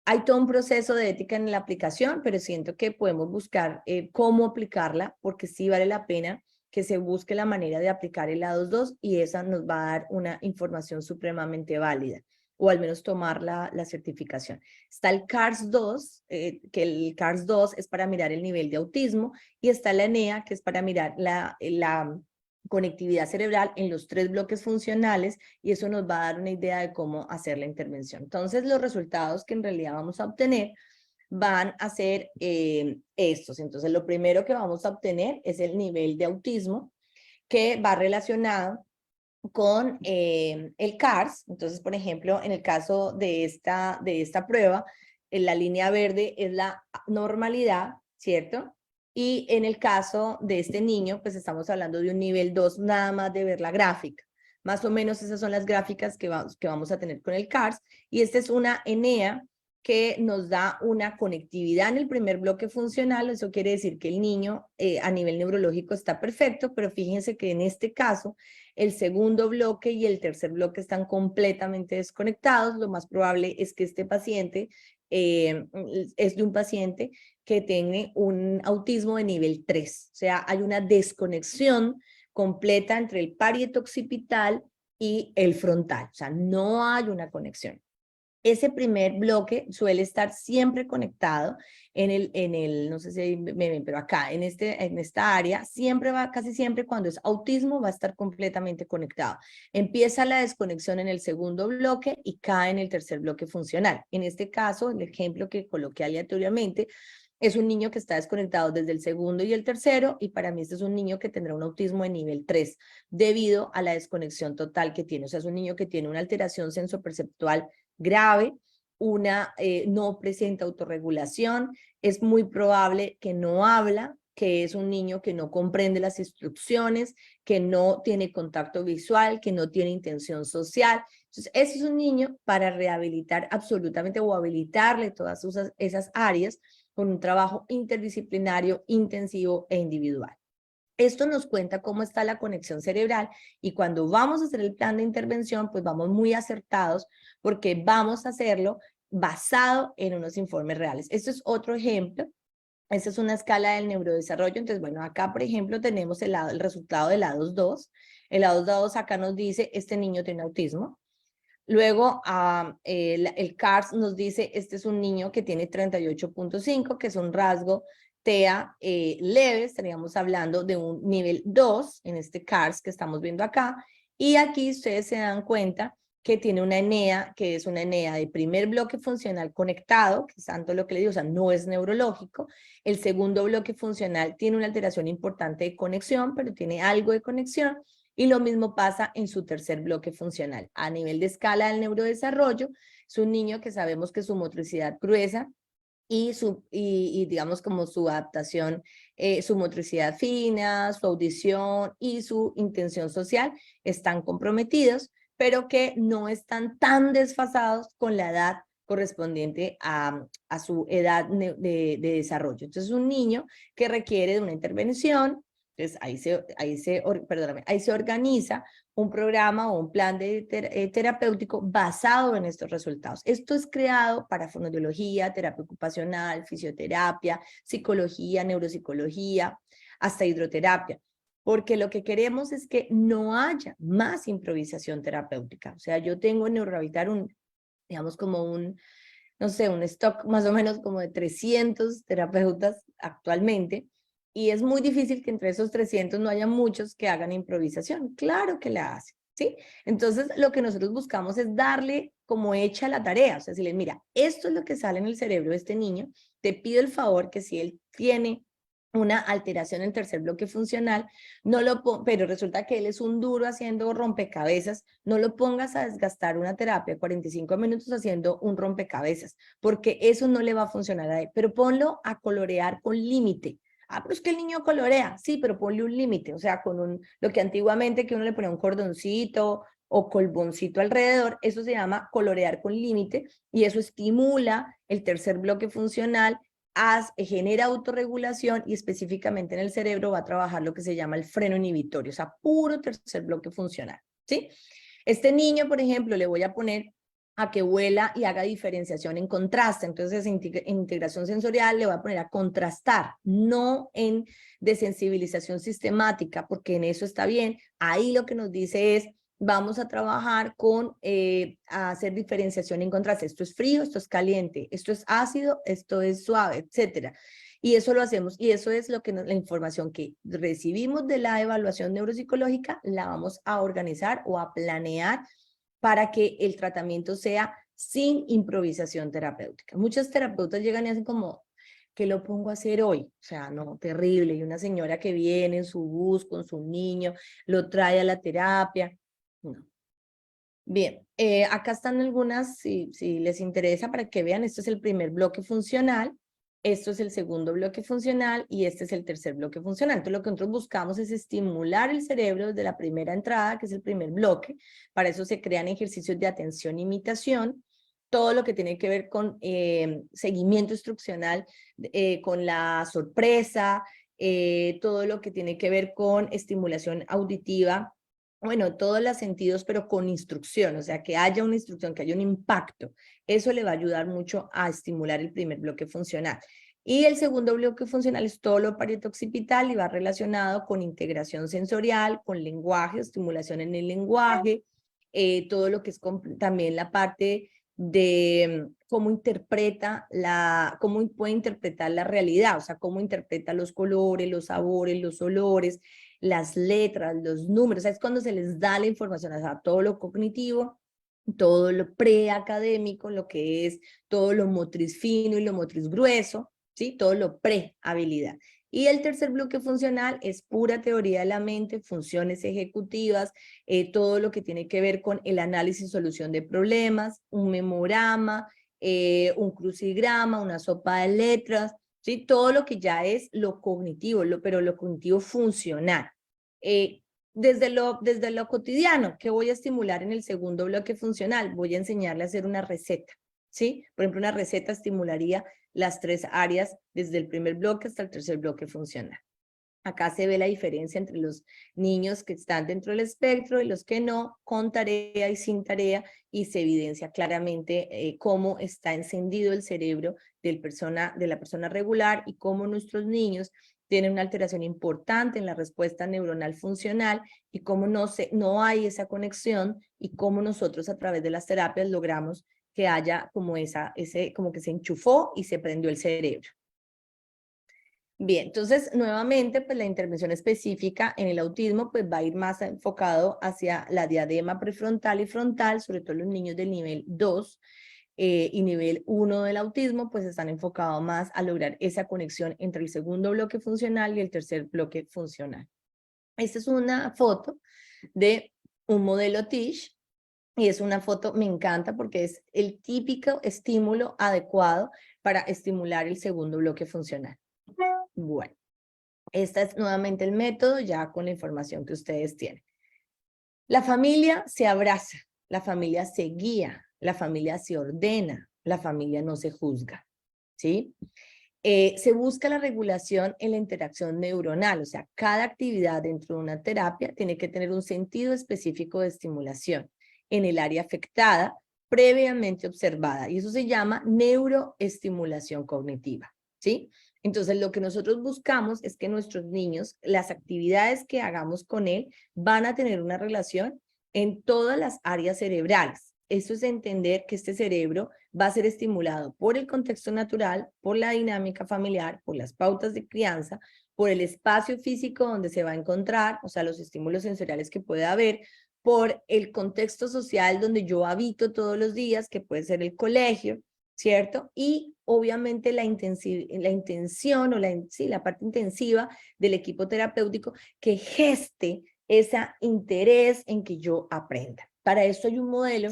Hay todo un proceso de ética en la aplicación, pero siento que podemos buscar cómo aplicarla, porque sí vale la pena que se busque la manera de aplicar el A22 y esa nos va a dar una información supremamente válida, o al menos tomar la certificación. Está el CARS-2, que el CARS-2 es para mirar el nivel de autismo, y está la ENEA, que es para mirar la conectividad cerebral en los 3 bloques funcionales, y eso nos va a dar una idea de cómo hacer la intervención. Entonces, los resultados que en realidad vamos a obtener van a ser estos. Entonces, lo primero que vamos a obtener es el nivel de autismo, que va relacionado con el CARS. Entonces, por ejemplo, en el caso de esta prueba, en la línea verde es la normalidad, ¿cierto? Y en el caso de este niño, pues estamos hablando de un nivel 2, nada más de ver la gráfica. Más o menos esas son las gráficas que vamos a tener con el CARS. Y esta es una ENEA que nos da una conectividad en el primer bloque funcional. Eso quiere decir que el niño a nivel neurológico está perfecto, pero fíjense que en este caso el segundo bloque y el tercer bloque están completamente desconectados. Lo más probable es que este paciente es de un paciente que tiene un autismo de nivel 3. O sea, hay una desconexión completa entre el parieto occipital y el frontal. O sea, no hay una conexión. Ese primer bloque suele estar siempre conectado no sé si me ven, pero acá, en esta área, siempre casi siempre cuando es autismo va a estar completamente conectado. Empieza la desconexión en el segundo bloque y cae en el tercer bloque funcional. En este caso, el ejemplo que coloqué aleatoriamente, es un niño que está desconectado desde el segundo y el tercero, y para mí este es un niño que tendrá un autismo de nivel 3, debido a la desconexión total que tiene. O sea, es un niño que tiene una alteración sensoperceptual grave, no presenta autorregulación, es muy probable que no habla, que es un niño que no comprende las instrucciones, que no tiene contacto visual, que no tiene intención social. Entonces, ese es un niño para rehabilitar absolutamente o habilitarle todas esas áreas con un trabajo interdisciplinario, intensivo e individual. Esto nos cuenta cómo está la conexión cerebral, y cuando vamos a hacer el plan de intervención, pues vamos muy acertados porque vamos a hacerlo basado en unos informes reales. Esto es otro ejemplo. Esta es una escala del neurodesarrollo. Entonces, bueno, acá, por ejemplo, tenemos el resultado del A22. El A22 acá nos dice, este niño tiene autismo. Luego, el CARS nos dice, este es un niño que tiene 38.5, que es un rasgo TEA leve. Estaríamos hablando de un nivel 2 en este CARS que estamos viendo acá. Y aquí ustedes se dan cuenta que tiene una ENEA, que es una ENEA de primer bloque funcional conectado, que es tanto lo que le digo, o sea, no es neurológico. El segundo bloque funcional tiene una alteración importante de conexión, pero tiene algo de conexión. Y lo mismo pasa en su tercer bloque funcional. A nivel de escala del neurodesarrollo, es un niño que sabemos que su motricidad gruesa y digamos como su adaptación, su motricidad fina, su audición y su intención social están comprometidos, pero que no están tan desfasados con la edad correspondiente a su edad de desarrollo. Entonces, un niño que requiere de una intervención. Entonces, ahí se organiza un programa o un plan terapéutico basado en estos resultados. Esto es creado para fonoaudiología, terapia ocupacional, fisioterapia, psicología, neuropsicología, hasta hidroterapia, porque lo que queremos es que no haya más improvisación terapéutica. O sea, yo tengo en Neurohabitar digamos como no sé, un stock más o menos como de 300 terapeutas actualmente, y es muy difícil que entre esos 300 no haya muchos que hagan improvisación. Claro que la hacen, ¿sí? Entonces, lo que nosotros buscamos es darle como hecha la tarea. O sea, decirle, mira, esto es lo que sale en el cerebro de este niño, te pido el favor que si él tiene una alteración en el tercer bloque funcional, pero resulta que él es un duro haciendo rompecabezas, no lo pongas a desgastar una terapia 45 minutos haciendo un rompecabezas, porque eso no le va a funcionar a él. Pero ponlo a colorear con límite. Pero es que el niño colorea, sí, pero ponle un límite, o sea, lo que antiguamente que uno le ponía un cordoncito o colboncito alrededor, eso se llama colorear con límite, y eso estimula el tercer bloque funcional genera autorregulación y específicamente en el cerebro va a trabajar lo que se llama el freno inhibitorio, o sea, puro tercer bloque funcional, ¿sí? Este niño, por ejemplo, le voy a poner a que huela y haga diferenciación en contraste. Entonces, en integración sensorial le voy a poner a contrastar, no en desensibilización sistemática, porque en eso está bien. Ahí lo que nos dice es, vamos a trabajar con a hacer diferenciación en contraste. Esto es frío, esto es caliente, esto es ácido, esto es suave, etcétera. Y eso lo hacemos, y eso es lo que la información que recibimos de la evaluación neuropsicológica la vamos a organizar o a planear para que el tratamiento sea sin improvisación terapéutica. Muchos terapeutas llegan y hacen como, ¿qué lo pongo a hacer hoy? O sea, no, terrible. Y una señora que viene en su bus con su niño, lo trae a la terapia. No. Bien, acá están algunas, si les interesa, para que vean, esto es el primer bloque funcional, esto es el segundo bloque funcional y este es el tercer bloque funcional. Entonces lo que nosotros buscamos es estimular el cerebro desde la primera entrada, que es el primer bloque. Para eso se crean ejercicios de atención e imitación, todo lo que tiene que ver con seguimiento instruccional, con la sorpresa, todo lo que tiene que ver con estimulación auditiva, bueno, todos los sentidos, pero con instrucción, o sea, que haya una instrucción, que haya un impacto. Eso le va a ayudar mucho a estimular el primer bloque funcional. Y el segundo bloque funcional es todo lo parieto-occipital y va relacionado con integración sensorial, con lenguaje, estimulación en el lenguaje, todo lo que es también la parte de cómo interpreta cómo puede interpretar la realidad, o sea, cómo interpreta los colores, los sabores, los olores, las letras, los números, es cuando se les da la información, o sea, todo lo cognitivo, todo lo preacadémico, lo que es todo lo motriz fino y lo motriz grueso, ¿sí? Todo lo pre-habilidad. Y el tercer bloque funcional es pura teoría de la mente, funciones ejecutivas, todo lo que tiene que ver con el análisis y solución de problemas, un memorama, un crucigrama, una sopa de letras, ¿sí? Todo lo que ya es lo cognitivo, pero lo cognitivo funcional. Desde lo cotidiano, ¿qué voy a estimular en el segundo bloque funcional? Voy a enseñarle a hacer una receta, ¿sí? Por ejemplo, una receta estimularía las tres áreas desde el primer bloque hasta el tercer bloque funcional. Acá se ve la diferencia entre los niños que están dentro del espectro y los que no, con tarea y sin tarea, y se evidencia claramente cómo está encendido el cerebro de la persona regular y cómo nuestros niños tienen una alteración importante en la respuesta neuronal funcional y cómo no hay esa conexión y cómo nosotros a través de las terapias logramos que haya como como que se enchufó y se prendió el cerebro. Bien, entonces nuevamente pues la intervención específica en el autismo pues va a ir más enfocado hacia la diadema prefrontal y frontal, sobre todo los niños del nivel 2 y nivel 1 del autismo pues están enfocados más a lograr esa conexión entre el segundo bloque funcional y el tercer bloque funcional. Esta es una foto de un modelo TISH y es una foto, me encanta porque es el típico estímulo adecuado para estimular el segundo bloque funcional. Bueno, este es nuevamente el método ya con la información que ustedes tienen. La familia se abraza, la familia se guía, la familia se ordena, la familia no se juzga, ¿sí? Se busca la regulación en la interacción neuronal, o sea, cada actividad dentro de una terapia tiene que tener un sentido específico de estimulación en el área afectada, previamente observada, y eso se llama neuroestimulación cognitiva, ¿sí? Entonces, lo que nosotros buscamos es que nuestros niños, las actividades que hagamos con él, van a tener una relación en todas las áreas cerebrales. Eso es entender que este cerebro va a ser estimulado por el contexto natural, por la dinámica familiar, por las pautas de crianza, por el espacio físico donde se va a encontrar, o sea, los estímulos sensoriales que puede haber, por el contexto social donde yo habito todos los días, que puede ser el colegio, ¿cierto? Y obviamente la intención o la parte intensiva del equipo terapéutico que geste ese interés en que yo aprenda. Para esto hay un modelo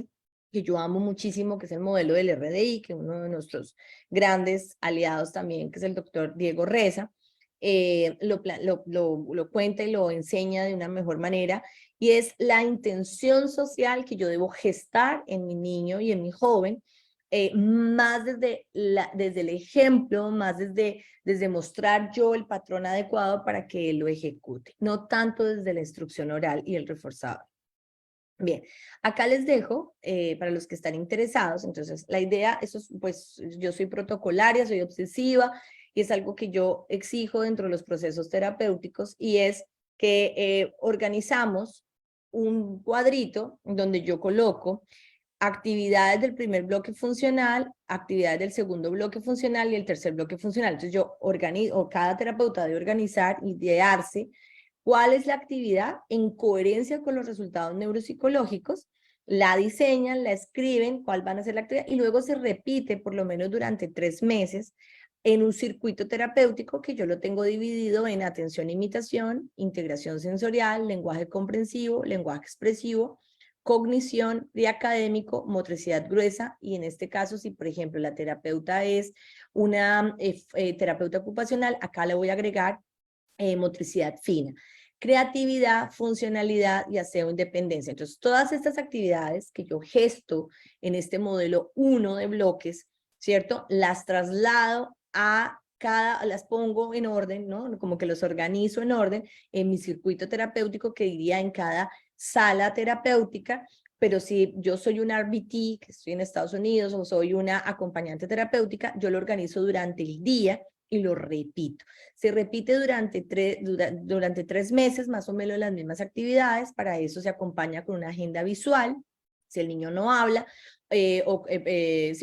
que yo amo muchísimo, que es el modelo del RDI, que es uno de nuestros grandes aliados también, que es el doctor Diego Reza, lo cuenta y lo enseña de una mejor manera, y es la intención social que yo debo gestar en mi niño y en mi joven más desde el ejemplo, más desde mostrar yo el patrón adecuado para que él lo ejecute, no tanto desde la instrucción oral y el reforzado. Bien, acá les dejo, para los que están interesados, entonces la idea, eso es, pues yo soy protocolaria, soy obsesiva, y es algo que yo exijo dentro de los procesos terapéuticos, y es que organizamos un cuadrito donde yo coloco actividades del primer bloque funcional, actividades del segundo bloque funcional y el tercer bloque funcional. Entonces yo organizo, o cada terapeuta debe organizar, idearse cuál es la actividad en coherencia con los resultados neuropsicológicos, la diseñan, la escriben, cuál van a ser la actividad, y luego se repite por lo menos durante 3 meses en un circuito terapéutico que yo lo tengo dividido en atención e imitación, integración sensorial, lenguaje comprensivo, lenguaje expresivo, cognición, académico, motricidad gruesa, y en este caso, si por ejemplo la terapeuta es una terapeuta ocupacional, acá le voy a agregar motricidad fina, creatividad, funcionalidad y aseo independencia. Entonces, todas estas actividades que yo gesto en este modelo 1 de bloques, ¿cierto? Las traslado a las pongo en orden, ¿no? Como que los organizo en orden en mi circuito terapéutico que iría en cada sala terapéutica. Pero si yo soy una RBT, que estoy en Estados Unidos, o soy una acompañante terapéutica, yo lo organizo durante el día y lo repito. Se repite durante 3 meses, más o menos las mismas actividades. Para eso se acompaña con una agenda visual, si el niño no habla, sí,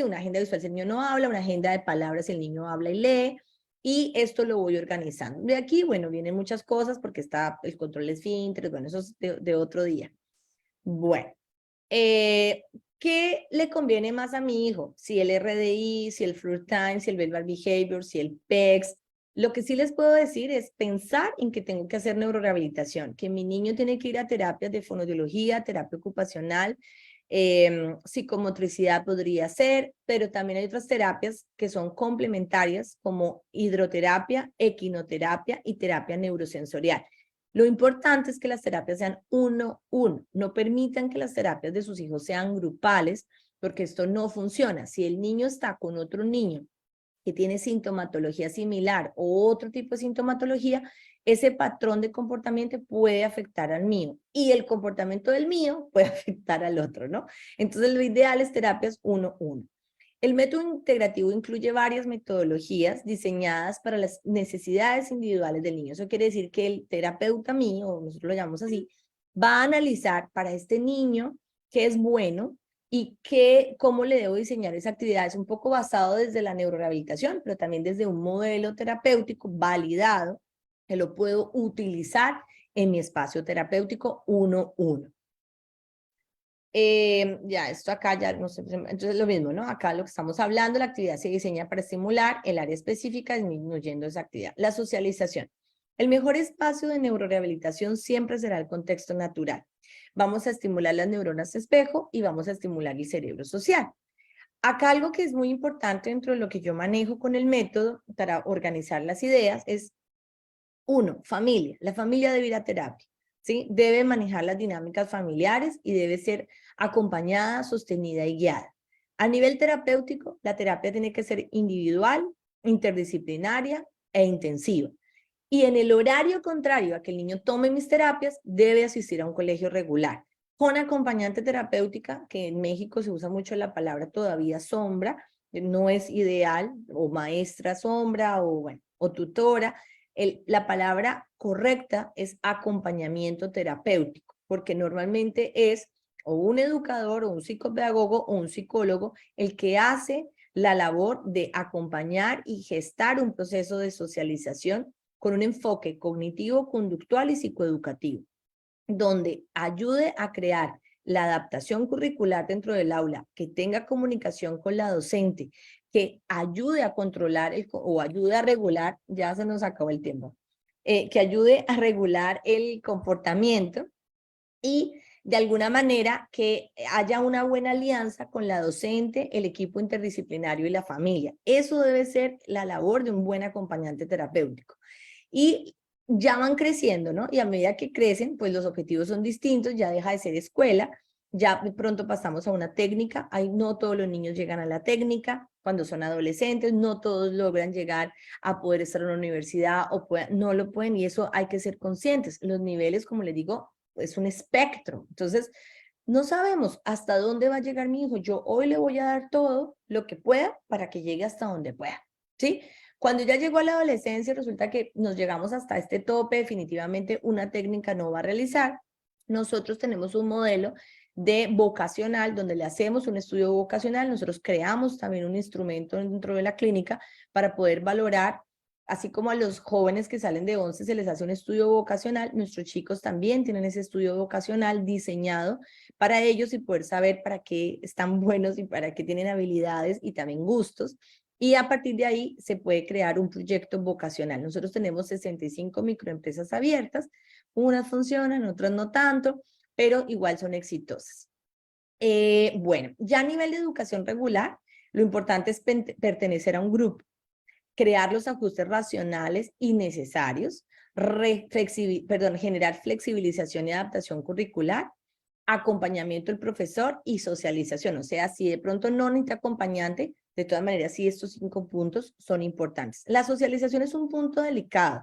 una agenda visual si el niño no habla, una agenda de palabras si el niño habla y lee, y esto lo voy organizando. De aquí, bueno, vienen muchas cosas porque está el control de esfínteres, bueno, eso es de otro día. Bueno, ¿qué le conviene más a mi hijo? Si el RDI, si el Flirt Time, si el Verbal Behavior, si el PECS. Lo que sí les puedo decir es pensar en que tengo que hacer neurorehabilitación, que mi niño tiene que ir a terapias de fonoaudiología, terapia ocupacional, psicomotricidad podría ser, pero también hay otras terapias que son complementarias como hidroterapia, equinoterapia y terapia neurosensorial. Lo importante es que las terapias sean 1-1, no permitan que las terapias de sus hijos sean grupales, porque esto no funciona. Si el niño está con otro niño que tiene sintomatología similar o otro tipo de sintomatología, ese patrón de comportamiento puede afectar al mío y el comportamiento del mío puede afectar al otro, ¿no? Entonces lo ideal es terapias 1-1. El método integrativo incluye varias metodologías diseñadas para las necesidades individuales del niño. Eso quiere decir que el terapeuta mío, o nosotros lo llamamos así, va a analizar para este niño qué es bueno y cómo le debo diseñar esa actividad. Es un poco basado desde la neurorehabilitación, pero también desde un modelo terapéutico validado que lo puedo utilizar en mi espacio terapéutico 1-1. Ya, esto acá ya no sé, entonces lo mismo, ¿no? Acá lo que estamos hablando, la actividad se diseña para estimular el área específica disminuyendo esa actividad. La socialización. El mejor espacio de neurorehabilitación siempre será el contexto natural. Vamos a estimular las neuronas espejo y vamos a estimular el cerebro social. Acá algo que es muy importante dentro de lo que yo manejo con el método para organizar las ideas es, 1, familia. La familia debe ir a terapia, ¿sí? Debe manejar las dinámicas familiares y debe ser acompañada, sostenida y guiada. A nivel terapéutico, la terapia tiene que ser individual, interdisciplinaria e intensiva. Y en el horario contrario a que el niño tome mis terapias, debe asistir a un colegio regular, con acompañante terapéutica, que en México se usa mucho la palabra todavía sombra, no es ideal, o maestra sombra, o bueno, o tutora. La palabra correcta es acompañamiento terapéutico, porque normalmente es o un educador, o un psicopedagogo, o un psicólogo el que hace la labor de acompañar y gestar un proceso de socialización con un enfoque cognitivo, conductual y psicoeducativo, donde ayude a crear la adaptación curricular dentro del aula, que tenga comunicación con la docente, que ayude a controlar o ayude a regular, ya se nos acabó el tiempo, que ayude a regular el comportamiento y de alguna manera que haya una buena alianza con la docente, el equipo interdisciplinario y la familia. Eso debe ser la labor de un buen acompañante terapéutico. Y ya van creciendo, ¿no? Y a medida que crecen, pues los objetivos son distintos, ya deja de ser escuela ya de pronto pasamos a una técnica. No todos los niños llegan a la técnica cuando son adolescentes, no todos logran llegar a poder estar en la universidad o no lo pueden, y eso hay que ser conscientes. Los niveles, como les digo, es un espectro. Entonces, no sabemos hasta dónde va a llegar mi hijo. Yo hoy le voy a dar todo lo que pueda para que llegue hasta donde pueda, ¿sí? Cuando ya llegó a la adolescencia, resulta que nos llegamos hasta este tope, definitivamente una técnica no va a realizar. Nosotros tenemos un modelo de vocacional, donde le hacemos un estudio vocacional. Nosotros creamos también un instrumento dentro de la clínica para poder valorar, así como a los jóvenes que salen de 11 se les hace un estudio vocacional, nuestros chicos también tienen ese estudio vocacional diseñado para ellos y poder saber para qué están buenos y para qué tienen habilidades y también gustos. Y a partir de ahí se puede crear un proyecto vocacional. Nosotros tenemos 65 microempresas abiertas, unas funcionan, otras no tanto, pero igual son exitosas. Bueno, ya a nivel de educación regular, lo importante es pertenecer a un grupo, crear los ajustes racionales y necesarios, generar flexibilización y adaptación curricular, acompañamiento del profesor y socialización. O sea, si de pronto no necesita acompañante, de todas maneras, sí, estos 5 puntos son importantes. La socialización es un punto delicado.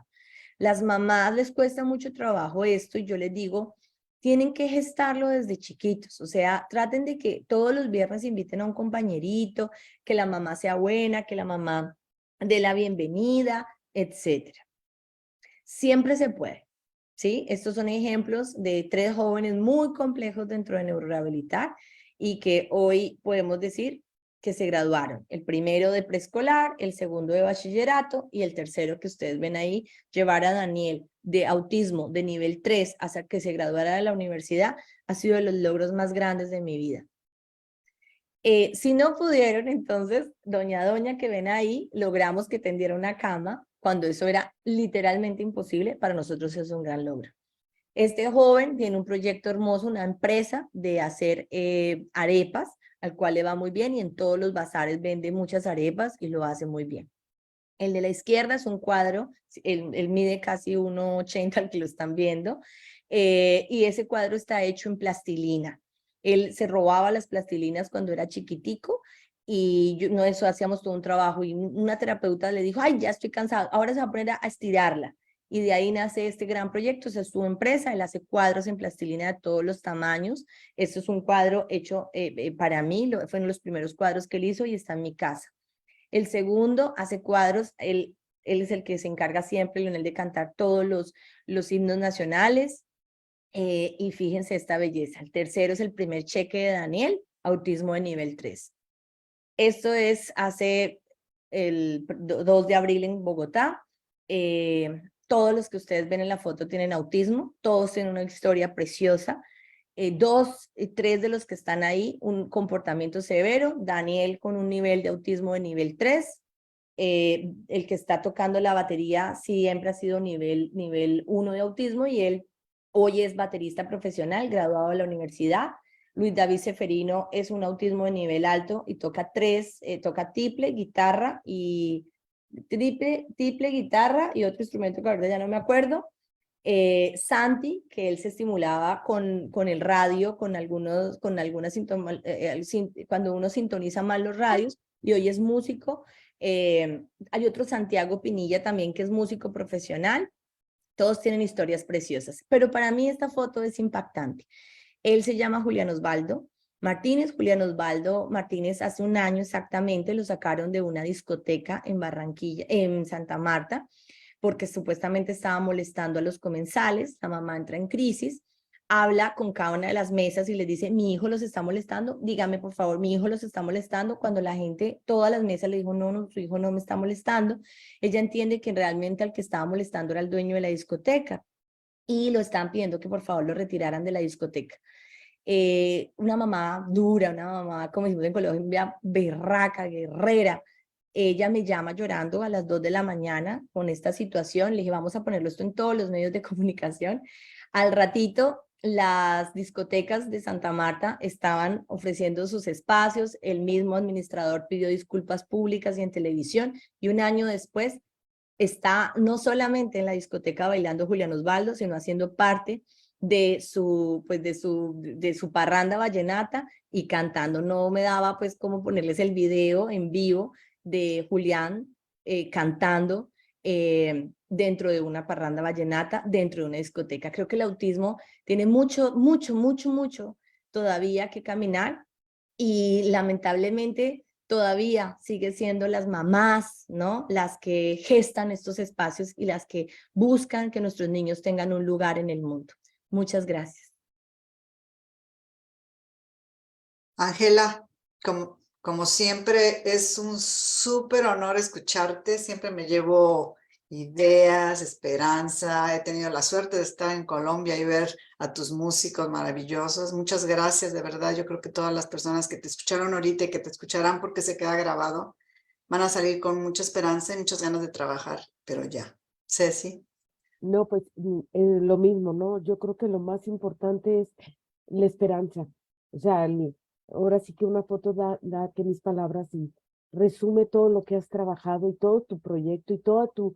Las mamás les cuesta mucho trabajo esto y yo les digo, tienen que gestarlo desde chiquitos. O sea, traten de que todos los viernes inviten a un compañerito, que la mamá sea buena, que la mamá dé la bienvenida, etcétera. Siempre se puede, ¿sí? Estos son ejemplos de 3 jóvenes muy complejos dentro de Neurorehabilitar y que hoy podemos decir que se graduaron. El primero de preescolar, el segundo de bachillerato y el tercero que ustedes ven ahí, llevar a Daniel de autismo de nivel 3 hasta que se graduara de la universidad, ha sido de los logros más grandes de mi vida. Si no pudieron, entonces, doña que ven ahí, logramos que tendiera una cama, cuando eso era literalmente imposible. Para nosotros eso es un gran logro. Este joven tiene un proyecto hermoso, una empresa de hacer arepas, al cual le va muy bien y en todos los bazares vende muchas arepas y lo hace muy bien. El de la izquierda es un cuadro, él mide casi 1,80 al que lo están viendo, y ese cuadro está hecho en plastilina. Él se robaba las plastilinas cuando era chiquitico y eso hacíamos todo un trabajo y una terapeuta le dijo, ay, ya estoy cansado, ahora se va a poner a estirarla. Y de ahí nace este gran proyecto. Esa es su empresa, él hace cuadros en plastilina de todos los tamaños. Este es un cuadro hecho para mí, fue uno de los primeros cuadros que él hizo y está en mi casa. El segundo hace cuadros, él es el que se encarga siempre, Leonel, de cantar todos los himnos nacionales. Y fíjense esta belleza. El tercero es el primer cheque de Daniel, autismo de nivel 3. Esto es hace el 2 de abril en Bogotá. Todos los que ustedes ven en la foto tienen autismo, todos tienen una historia preciosa. 3 de los que están ahí, un comportamiento severo, Daniel con un nivel de autismo de nivel 3, el que está tocando la batería siempre ha sido nivel 1 de autismo y él hoy es baterista profesional, graduado de la universidad. Luis David Seferino es un autismo de nivel alto y toca tiple, guitarra y triple guitarra y otro instrumento que ahorita ya no me acuerdo. Santi, que él se estimulaba con el radio, cuando uno sintoniza mal los radios, y hoy es músico. Hay otro Santiago Pinilla también que es músico profesional. Todos tienen historias preciosas, pero para mí esta foto es impactante. Él se llama Julián Osvaldo Martínez. Julián Osvaldo Martínez hace un año exactamente lo sacaron de una discoteca en Barranquilla, en Santa Marta, porque supuestamente estaba molestando a los comensales. La mamá entra en crisis, habla con cada una de las mesas y les dice, mi hijo los está molestando, dígame por favor, mi hijo los está molestando. Cuando la gente, todas las mesas le dijo, no, su hijo no me está molestando, ella entiende que realmente al que estaba molestando era el dueño de la discoteca y lo estaban pidiendo que por favor lo retiraran de la discoteca. Una mamá dura, una mamá, como decimos en Colombia, berraca, guerrera. Ella me llama llorando a las 2 de la mañana con esta situación. Le dije, vamos a ponerlo esto en todos los medios de comunicación. Al ratito, las discotecas de Santa Marta estaban ofreciendo sus espacios. El mismo administrador pidió disculpas públicas y en televisión. Y un año después está no solamente en la discoteca bailando Julián Osvaldo, sino haciendo parte pues de su parranda vallenata y cantando. No me daba pues como ponerles el video en vivo de Julián cantando dentro de una parranda vallenata, dentro de una discoteca. Creo que el autismo tiene mucho todavía que caminar y lamentablemente todavía sigue siendo las mamás, ¿no? Las que gestan estos espacios y las que buscan que nuestros niños tengan un lugar en el mundo. Muchas gracias. Ángela, como siempre, es un súper honor escucharte. Siempre me llevo ideas, esperanza. He tenido la suerte de estar en Colombia y ver a tus músicos maravillosos. Muchas gracias, de verdad. Yo creo que todas las personas que te escucharon ahorita y que te escucharán porque se queda grabado, van a salir con mucha esperanza y muchas ganas de trabajar, pero ya. Ceci. No, pues lo mismo, ¿no? Yo creo que lo más importante es la esperanza. O sea, ahora sí que una foto da que mis palabras y resume todo lo que has trabajado y todo tu proyecto y todo tu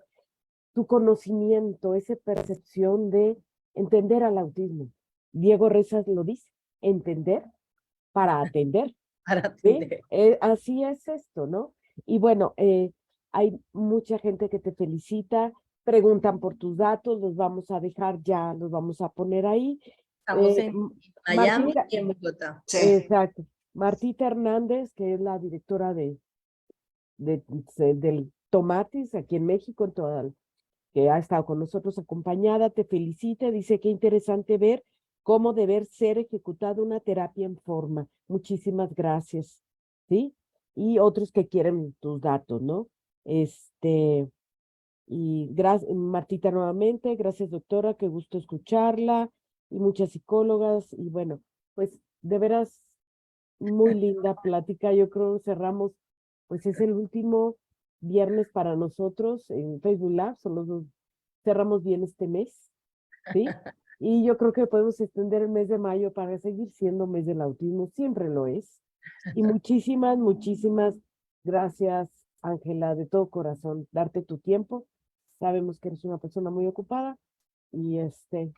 conocimiento, esa percepción de entender al autismo. Diego Rezas lo dice, entender para atender. Para ¿Sí? atender. Así es esto, ¿no? Y bueno, hay mucha gente que te felicita, preguntan por tus datos, los vamos a dejar ya, los vamos a poner ahí. Estamos en Miami Martita, y en Bogotá. Sí. exacto. Martita Hernández, que es la directora del Tomatis aquí en México, que ha estado con nosotros acompañada, te felicita, dice que interesante ver cómo deber ser ejecutada una terapia en forma. Muchísimas gracias, ¿sí? Y otros que quieren tus datos, ¿no? Y gracias, Martita nuevamente, gracias doctora, qué gusto escucharla, y muchas psicólogas, y bueno, pues de veras, muy linda plática, yo creo cerramos, pues es el último viernes para nosotros en Facebook Live, son los dos, cerramos bien este mes, ¿sí? Y yo creo que podemos extender el mes de mayo para seguir siendo mes del autismo, siempre lo es. Y muchísimas gracias, Ángela, de todo corazón, darte tu tiempo. Sabemos que eres una persona muy ocupada y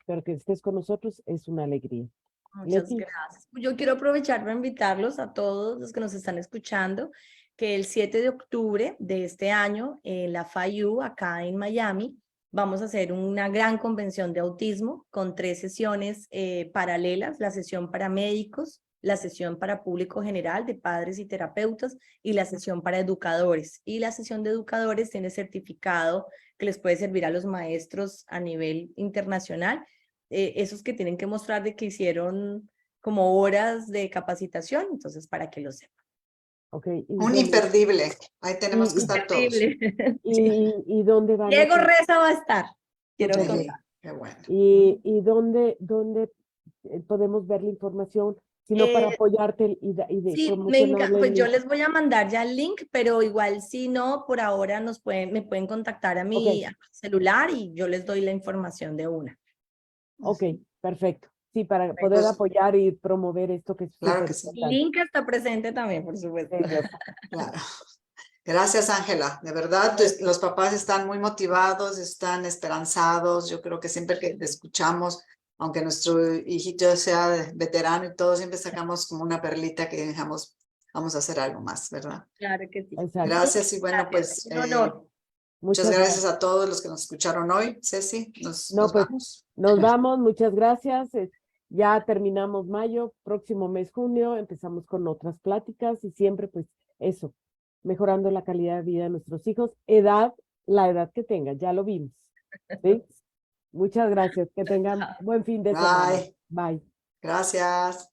pero que estés con nosotros es una alegría. Muchas Leti. gracias. Yo quiero aprovechar para invitarlos a todos los que nos están escuchando que el 7 de octubre de este año en la FIU, acá en Miami, vamos a hacer una gran convención de autismo con 3 sesiones paralelas, la sesión para médicos, la sesión para público general de padres y terapeutas y la sesión para educadores. Y la sesión de educadores tiene certificado que les puede servir a los maestros a nivel internacional, esos que tienen que mostrar de que hicieron como horas de capacitación, entonces para que lo sepan. Okay, Un imperdible. Ahí tenemos que estar todos. ¿Y dónde van Diego a ser? Reza va a estar, quiero Okay. contar. Qué bueno. ¿Y dónde podemos ver la información? Sino para apoyarte y de Sí, promocionarle pues el yo link. les voy a mandar ya el link, pero igual si no, por ahora me pueden contactar a Okay. a mi celular y yo les doy la información de una. Ok, perfecto. Sí, para poder apoyar y promover esto que es Claro súper que sí. El importante. link está presente también, por supuesto. Claro. Gracias, Ángela. De verdad, los papás están muy motivados, están esperanzados. Yo creo que siempre que te escuchamos, aunque nuestro hijito sea veterano y todo, siempre sacamos como una perlita que dejamos, vamos a hacer algo más, ¿verdad? Claro que sí. Exacto. Gracias y bueno, Gracias. pues Un honor. muchas gracias a todos los que nos escucharon hoy. Ceci, nos pues vamos. nos vamos, muchas gracias. Ya terminamos mayo, próximo mes junio, empezamos con otras pláticas y siempre pues eso, mejorando la calidad de vida de nuestros hijos, la edad que tengan, ya lo vimos. ¿Sí? Muchas gracias, que tengan buen fin de semana. Bye. Bye. Gracias.